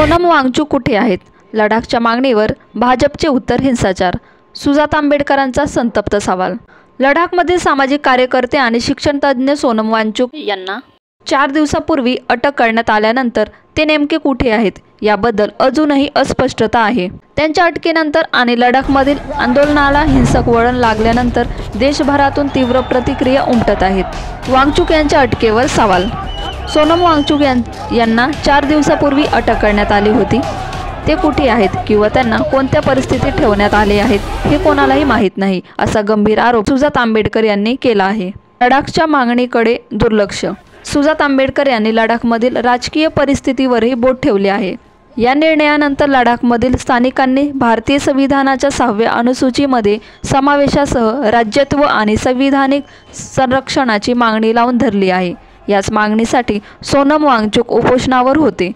सोनम वांगचुक कुठे आहेत? लडाखच्या मागणीवर भाजपचे उत्तर हिंसाचार. सुजाता आंबेडकरांचा संतप्त सवाल. लडाखमधील सामाजिक कार्यकर्ते आणि शिक्षणतज्ज्ञ सोनम वांगचुक यांना 4 दिवसापूर्वी अटक करण्यात आल्यानंतर ते नेमके कुठे आहेत याबद्दल अजूनही अस्पष्टता आहे. त्यांच्या अटकेनंतर आणि लडाखमधील आंदोलनाला हिंसक वळण लागल्यानंतर देशभरातून तीव्र प्रतिक्रिया उमटत आहेत. वांगचुक यांच्या अटकेवर सवाल. सोनम वांगचुक यांना 4 दिवसापूर्वी अटक करण्यात आली होती. ते कुठे आहेत किंवा त्यांना कोणत्या परिस्थितीत ठेवण्यात आले आहेत हे कोणालाही माहीत नाही, असा गंभीर आरोप सुजाता आंबेडकर यांनी केला आहे. लडाखच्या मागणीकडे दुर्लक्ष. सुजाता आंबेडकर यांनी लडाखमधील राजकीय परिस्थितीवरही बोट ठेवले आहे. या निर्णयानंतर लडाखमधील स्थानिकांनी भारतीय संविधानाच्या 6व्या अनुसूचीमध्ये समावेशासह राज्यत्व आणि संविधानिक संरक्षणाची मागणी लावून धरली आहे. याच मागणीसाठी सोनम वांगचुक उपोषणावर होते.